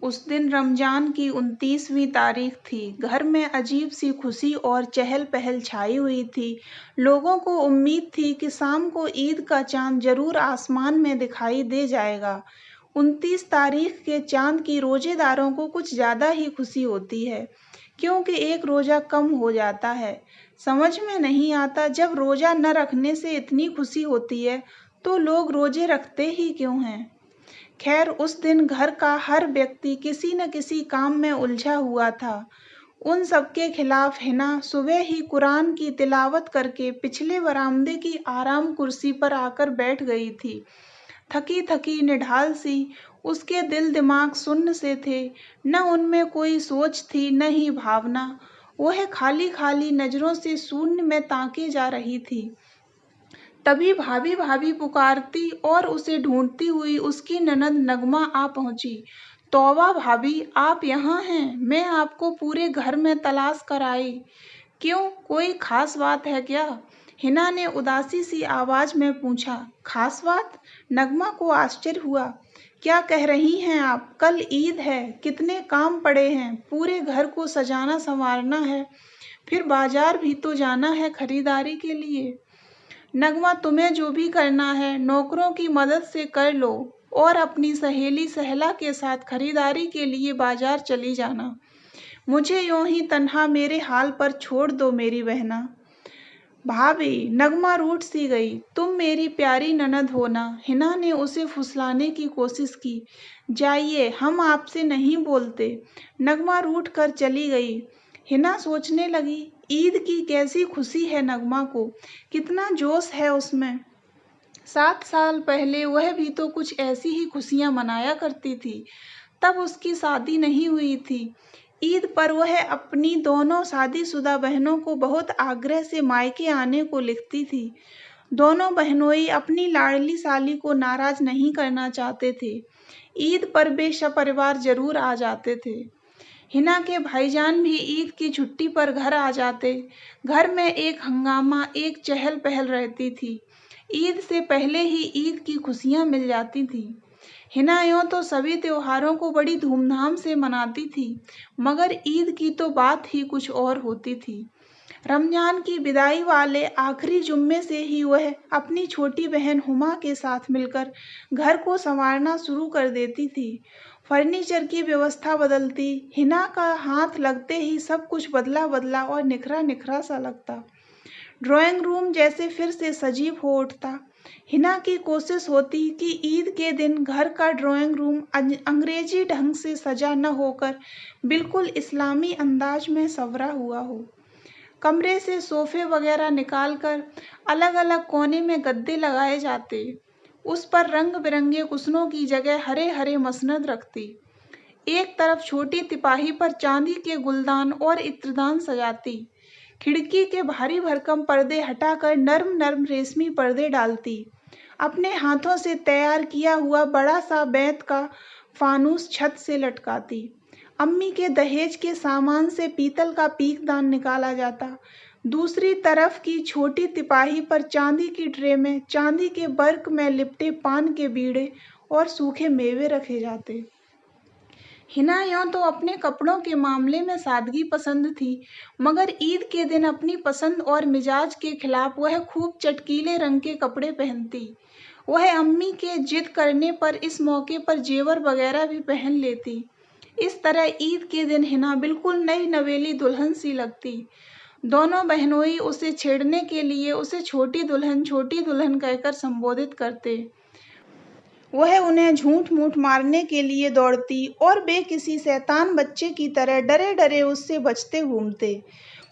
उस दिन रमजान की 29वीं तारीख थी। घर में अजीब सी खुशी और चहल पहल छाई हुई थी। लोगों को उम्मीद थी कि शाम को ईद का चांद जरूर आसमान में दिखाई दे जाएगा। 29 तारीख के चांद की रोजेदारों को कुछ ज्यादा ही खुशी होती है, क्योंकि एक रोजा कम हो जाता है। समझ में नहीं आता, जब रोजा न रखने से इतनी खुशी होती है तो लोग रोजे रखते ही क्यों हैं। खैर, उस दिन घर का हर व्यक्ति किसी न किसी काम में उलझा हुआ था। उन सबके खिलाफ हिना सुबह ही कुरान की तिलावत करके पिछले बरामदे की आराम कुर्सी पर आकर बैठ गई थी। थकी थकी निढाल सी, उसके दिल दिमाग सुन्न से थे। न उनमें कोई सोच थी, न ही भावना। वह खाली खाली नजरों से शून्य में ताके जा रही थी। तभी भाभी भाभी पुकारती और उसे ढूंढती हुई उसकी ननद नगमा आ पहुंची। तौबा भाभी, आप यहाँ हैं? मैं आपको पूरे घर में तलाश कर आई। क्यों, कोई खास बात है क्या? हिना ने उदासी सी आवाज में पूछा। खास बात? नगमा को आश्चर्य हुआ। क्या कह रही हैं आप? कल ईद है, कितने काम पड़े हैं। पूरे घर को सजाना संवारना है, फिर बाजार भी तो जाना है खरीदारी के लिए। नगमा, तुम्हें जो भी करना है नौकरों की मदद से कर लो और अपनी सहेली सहला के साथ खरीदारी के लिए बाजार चली जाना। मुझे यूं ही तन्हा मेरे हाल पर छोड़ दो मेरी बहना। भाभी, नगमा रूठ सी गई। तुम मेरी प्यारी ननद हो ना। हिना ने उसे फुसलाने की कोशिश की। जाइए, हम आपसे नहीं बोलते। नगमा रूठ कर चली गई। हिना सोचने लगी, ईद की कैसी खुशी है नगमा को, कितना जोश है उसमें। 7 साल पहले वह भी तो कुछ ऐसी ही खुशियां मनाया करती थी। तब उसकी शादी नहीं हुई थी। ईद पर वह अपनी दोनों शादीशुदा बहनों को बहुत आग्रह से मायके आने को लिखती थी। दोनों बहनोई अपनी लाडली साली को नाराज नहीं करना चाहते थे। ईद पर वे सपरिवार जरूर आ जाते थे। हिना के भाईजान भी ईद की छुट्टी पर घर आ जाते। घर में एक हंगामा, एक चहल पहल रहती थी। ईद से पहले ही ईद की खुशियां मिल जाती थी। हिना यूं तो सभी त्योहारों को बड़ी धूमधाम से मनाती थी, मगर ईद की तो बात ही कुछ और होती थी। रमजान की विदाई वाले आखिरी जुम्मे से ही वह अपनी छोटी बहन हुमा के साथ मिलकर घर को संवारना शुरू कर देती थी। फर्नीचर की व्यवस्था बदलती। हिना का हाथ लगते ही सब कुछ बदला बदला और निखरा निखरा सा लगता। ड्राइंग रूम जैसे फिर से सजीव हो उठता। हिना की कोशिश होती कि ईद के दिन घर का ड्राइंग रूम अंग्रेजी ढंग से सजा न होकर बिल्कुल इस्लामी अंदाज में संवरा हुआ हो। कमरे से सोफे वगैरह निकालकर अलग अलग कोने में गद्दे लगाए जाते। उस पर रंग बिरंगे कुशनों की जगह हरे हरे मसनद रखती। एक तरफ छोटी तिपाही पर चांदी के गुलदान और इत्रदान सजाती। खिड़की के भारी भरकम पर्दे हटाकर नर्म नर्म रेशमी पर्दे डालती। अपने हाथों से तैयार किया हुआ बड़ा सा बेंत का फानूस छत से लटकाती। अम्मी के दहेज के सामान से पीतल का पीकदान निकाला जाता। दूसरी तरफ की छोटी तिपाही पर चांदी की ट्रे में चांदी के बर्क में लिपटे पान के बीड़े और सूखे मेवे रखे जाते। हिना यूं तो अपने कपड़ों के मामले में सादगी पसंद थी, मगर ईद के दिन अपनी पसंद और मिजाज के खिलाफ वह खूब चटकीले रंग के कपड़े पहनती। वह अम्मी के जिद करने पर इस मौके पर जेवर वगैरह भी पहन लेती। इस तरह ईद के दिन हिना बिल्कुल नई नवेली दुल्हन सी लगती। दोनों बहनोई उसे छेड़ने के लिए उसे छोटी दुल्हन कहकर संबोधित करते। वह उन्हें झूठ मूठ मारने के लिए दौड़ती और वे किसी शैतान बच्चे की तरह डरे डरे उससे बचते घूमते।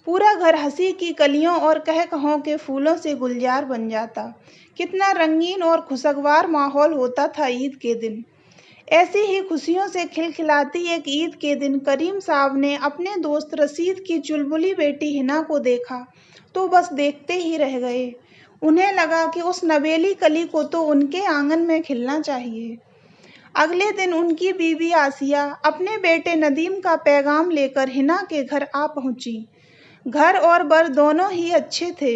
पूरा घर हंसी की कलियों और कहकहों के फूलों से गुलजार बन जाता। कितना रंगीन और खुशगवार माहौल होता था ईद के दिन। ऐसी ही खुशियों से खिलखिलाती एक ईद के दिन करीम साहब ने अपने दोस्त रशीद की चुलबुली बेटी हिना को देखा तो बस देखते ही रह गए। उन्हें लगा कि उस नवेली कली को तो उनके आंगन में खिलना चाहिए। अगले दिन उनकी बीवी आसिया अपने बेटे नदीम का पैगाम लेकर हिना के घर आ पहुंची। घर और बर दोनों ही अच्छे थे।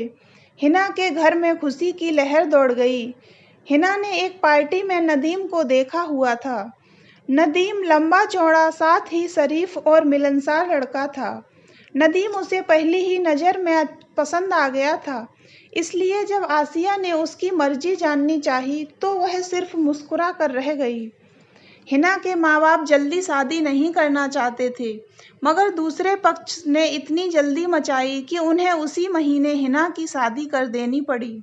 हिना के घर में खुशी की लहर दौड़ गई। हिना ने एक पार्टी में नदीम को देखा हुआ था। नदीम लंबा चौड़ा, साथ ही शरीफ और मिलनसार लड़का था। नदीम उसे पहली ही नज़र में पसंद आ गया था, इसलिए जब आसिया ने उसकी मर्जी जाननी चाही तो वह सिर्फ मुस्कुरा कर रह गई। हिना के माँ बाप जल्दी शादी नहीं करना चाहते थे, मगर दूसरे पक्ष ने इतनी जल्दी मचाई कि उन्हें उसी महीने हिना की शादी कर देनी पड़ी।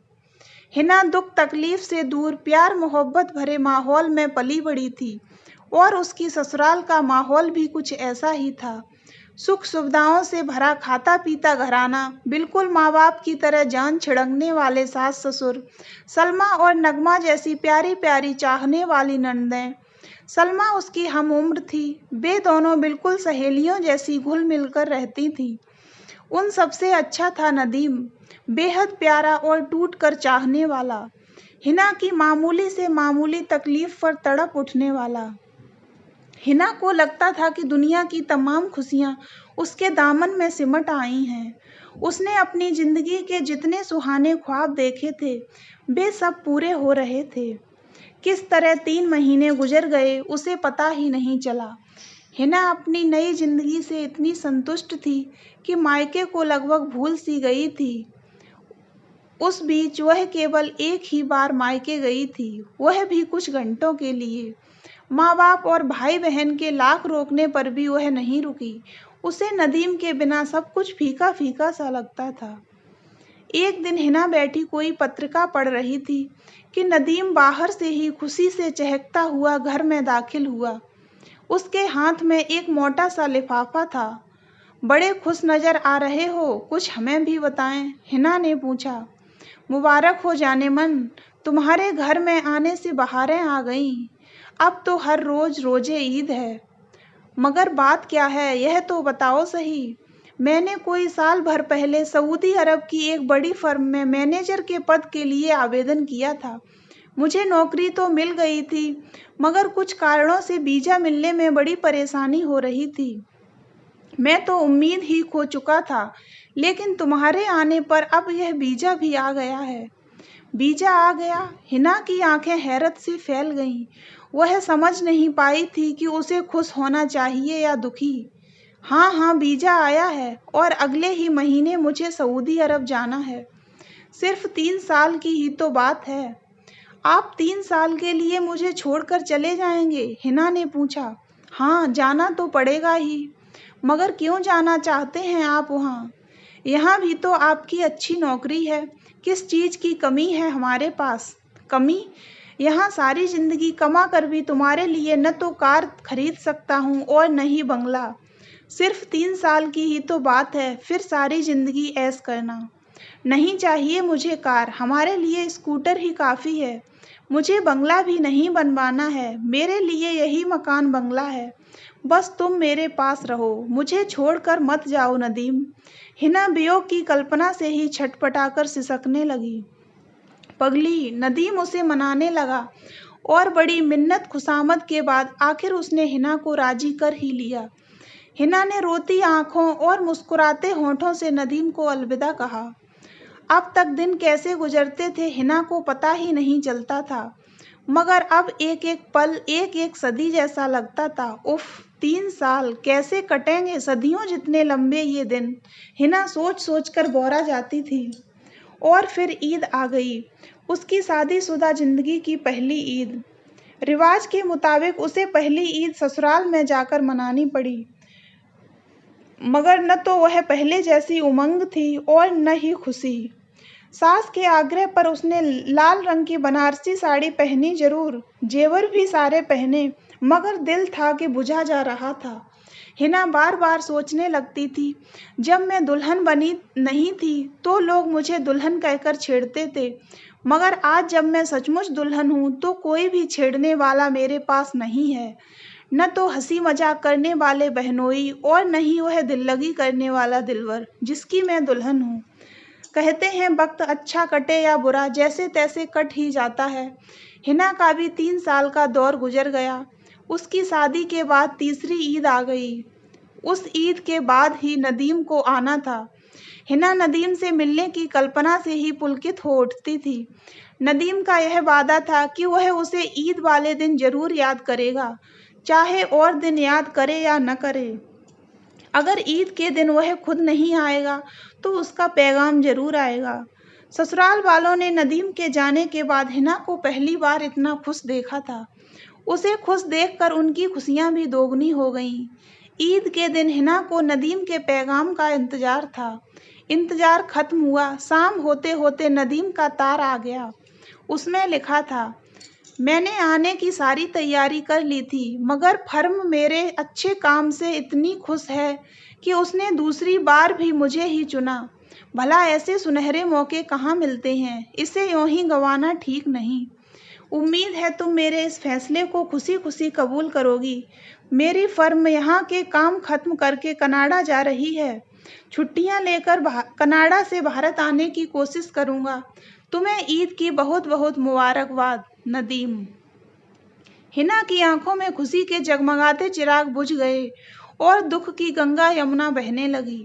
हिना दुख तकलीफ से दूर प्यार मोहब्बत भरे माहौल में पली बड़ी थी, और उसकी ससुराल का माहौल भी कुछ ऐसा ही था। सुख सुविधाओं से भरा खाता पीता घराना, बिल्कुल माँ बाप की तरह जान छिड़कने वाले सास ससुर, सलमा और नगमा जैसी प्यारी प्यारी चाहने वाली ननदें। सलमा उसकी हम उम्र थी, वे दोनों बिल्कुल सहेलियों जैसी घुल मिलकर रहती थीं। उन सबसे अच्छा था नदीम, बेहद प्यारा और टूट कर चाहने वाला, हिना की मामूली से मामूली तकलीफ पर तड़प उठने वाला। हिना को लगता था कि दुनिया की तमाम खुशियाँ उसके दामन में सिमट आई हैं। उसने अपनी जिंदगी के जितने सुहाने ख्वाब देखे थे, वे सब पूरे हो रहे थे। किस तरह 3 महीने गुजर गए उसे पता ही नहीं चला। हिना अपनी नई जिंदगी से इतनी संतुष्ट थी कि मायके को लगभग भूल सी गई थी। उस बीच वह केवल एक ही बार मायके गई थी, वह भी कुछ घंटों के लिए। माँ बाप और भाई बहन के लाख रोकने पर भी वह नहीं रुकी। उसे नदीम के बिना सब कुछ फीका फीका सा लगता था। एक दिन हिना बैठी कोई पत्रिका पढ़ रही थी कि नदीम बाहर से ही खुशी से चहकता हुआ घर में दाखिल हुआ। उसके हाथ में एक मोटा सा लिफाफा था। बड़े खुश नजर आ रहे हो, कुछ हमें भी बताएं, हिना ने पूछा। मुबारक हो जाने मन, तुम्हारे घर में आने से बहारें आ गईं। अब तो हर रोज रोजे ईद है। मगर बात क्या है, यह तो बताओ सही। मैंने कोई साल भर पहले सऊदी अरब की एक बड़ी फर्म में मैनेजर के पद के लिए आवेदन किया था। मुझे नौकरी तो मिल गई थी, मगर कुछ कारणों से वीज़ा मिलने में बड़ी परेशानी हो रही थी। मैं तो उम्मीद ही खो चुका था, लेकिन तुम्हारे आने पर अब यह वीज़ा भी आ गया है। वीज़ा आ गया? हिना की आंखें हैरत से फैल गईं। वह समझ नहीं पाई थी कि उसे खुश होना चाहिए या दुखी। हाँ हाँ, वीज़ा आया है और अगले ही महीने मुझे सऊदी अरब जाना है। सिर्फ 3 साल की ही तो बात है। आप 3 साल के लिए मुझे छोड़कर चले जाएंगे? हिना ने पूछा। हाँ, जाना तो पड़ेगा ही। मगर क्यों जाना चाहते हैं आप वहाँ? यहाँ भी तो आपकी अच्छी नौकरी है, किस चीज़ की कमी है हमारे पास? कमी? यहाँ सारी जिंदगी कमा कर भी तुम्हारे लिए न तो कार खरीद सकता हूँ और न ही बंगला। सिर्फ 3 साल की ही तो बात है, फिर सारी जिंदगी ऐश करना। नहीं चाहिए मुझे कार, हमारे लिए स्कूटर ही काफ़ी है। मुझे बंगला भी नहीं बनवाना है, मेरे लिए यही मकान बंगला है। बस तुम मेरे पास रहो, मुझे छोड़कर मत जाओ नदीम। हिना वियोग की कल्पना से ही छटपटाकर सिसकने लगी। पगली, नदीम उसे मनाने लगा और बड़ी मिन्नत खुशामद के बाद आखिर उसने हिना को राजी कर ही लिया। हिना ने रोती आंखों और मुस्कुराते होठों से नदीम को अलविदा कहा। अब तक दिन कैसे गुजरते थे हिना को पता ही नहीं चलता था, मगर अब एक एक पल एक एक सदी जैसा लगता था। उफ, 3 साल कैसे कटेंगे, सदियों जितने लंबे ये दिन, हिना सोच सोच कर बोरा जाती थी। और फिर ईद आ गई, उसकी शादीशुदा जिंदगी की पहली ईद। रिवाज के मुताबिक उसे पहली ईद ससुराल में जाकर मनानी पड़ी, मगर न तो वह पहले जैसी उमंग थी और न ही खुशी। सास के आग्रह पर उसने लाल रंग की बनारसी साड़ी पहनी जरूर, जेवर भी सारे पहने, मगर दिल था कि बुझा जा रहा था। हिना बार बार सोचने लगती थी, जब मैं दुल्हन बनी नहीं थी तो लोग मुझे दुल्हन कहकर छेड़ते थे, मगर आज जब मैं सचमुच दुल्हन हूँ तो कोई भी छेड़ने वाला मेरे पास नहीं है। न तो हंसी मजाक करने वाले बहनोई और न ही वह दिल्लगी करने वाला दिलवर जिसकी मैं दुल्हन हूँ। कहते हैं वक्त अच्छा कटे या बुरा, जैसे तैसे कट ही जाता है। हिना का भी 3 साल का दौर गुजर गया। उसकी शादी के बाद तीसरी ईद आ गई। उस ईद के बाद ही नदीम को आना था। हिना नदीम से मिलने की कल्पना से ही पुलकित हो उठती थी। नदीम का यह वादा था कि वह उसे ईद वाले दिन जरूर याद करेगा, चाहे और दिन याद करे या न करे। अगर ईद के दिन वह खुद नहीं आएगा तो उसका पैगाम जरूर आएगा। ससुराल वालों ने नदीम के जाने के बाद हिना को पहली बार इतना खुश देखा था। उसे खुश देखकर उनकी खुशियां भी दोगुनी हो गईं। ईद के दिन हिना को नदीम के पैगाम का इंतजार था। इंतजार खत्म हुआ। शाम होते होते नदीम का तार आ गया। उसमें लिखा था, मैंने आने की सारी तैयारी कर ली थी, मगर फर्म मेरे अच्छे काम से इतनी खुश है कि उसने दूसरी बार भी मुझे ही चुना। भला ऐसे सुनहरे मौके कहाँ मिलते हैं, इसे यूं ही गंवाना ठीक नहीं। उम्मीद है तुम मेरे इस फैसले को खुशी खुशी कबूल करोगी। मेरी फर्म यहाँ के काम खत्म करके कनाडा जा रही है। छुट्टियाँ लेकर कनाडा से भारत आने की कोशिश करूँगा। तुम्हें ईद की बहुत बहुत मुबारकबाद, नदीम। हिना की आंखों में खुशी के जगमगाते चिराग बुझ गए और दुख की गंगा यमुना बहने लगी।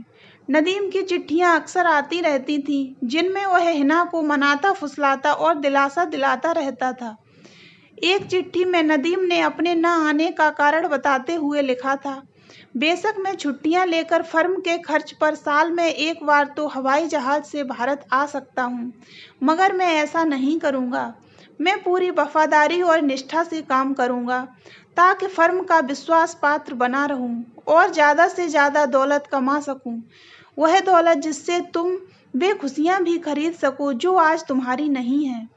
नदीम की चिट्ठियां अक्सर आती रहती थीं, जिनमें वह हिना को मनाता फुसलाता और दिलासा दिलाता रहता था। एक चिट्ठी में नदीम ने अपने न आने का कारण बताते हुए लिखा था, बेशक मैं छुट्टियां लेकर फर्म के खर्च पर साल में एक बार तो हवाई जहाज से भारत आ सकता हूं, मगर मैं ऐसा नहीं करूंगा। मैं पूरी वफादारी और निष्ठा से काम करूंगा ताकि फर्म का विश्वास पात्र बना रहूं और ज़्यादा से ज़्यादा दौलत कमा सकूं। वह दौलत जिससे तुम वे खुशियां भी खरीद सको जो आज तुम्हारी नहीं है।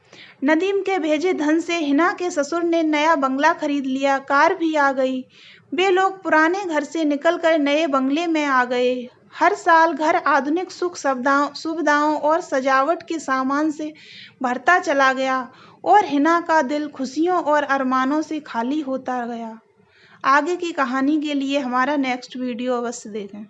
नदीम के भेजे धन से हिना के ससुर ने नया बंगला खरीद लिया, कार भी आ गई। वे लोग पुराने घर से निकलकर नए बंगले में आ गए। हर साल घर आधुनिक सुख सुविधाओं और सजावट के सामान से भरता चला गया और हिना का दिल खुशियों और अरमानों से खाली होता गया। आगे की कहानी के लिए हमारा नेक्स्ट वीडियो अवश्य देखें।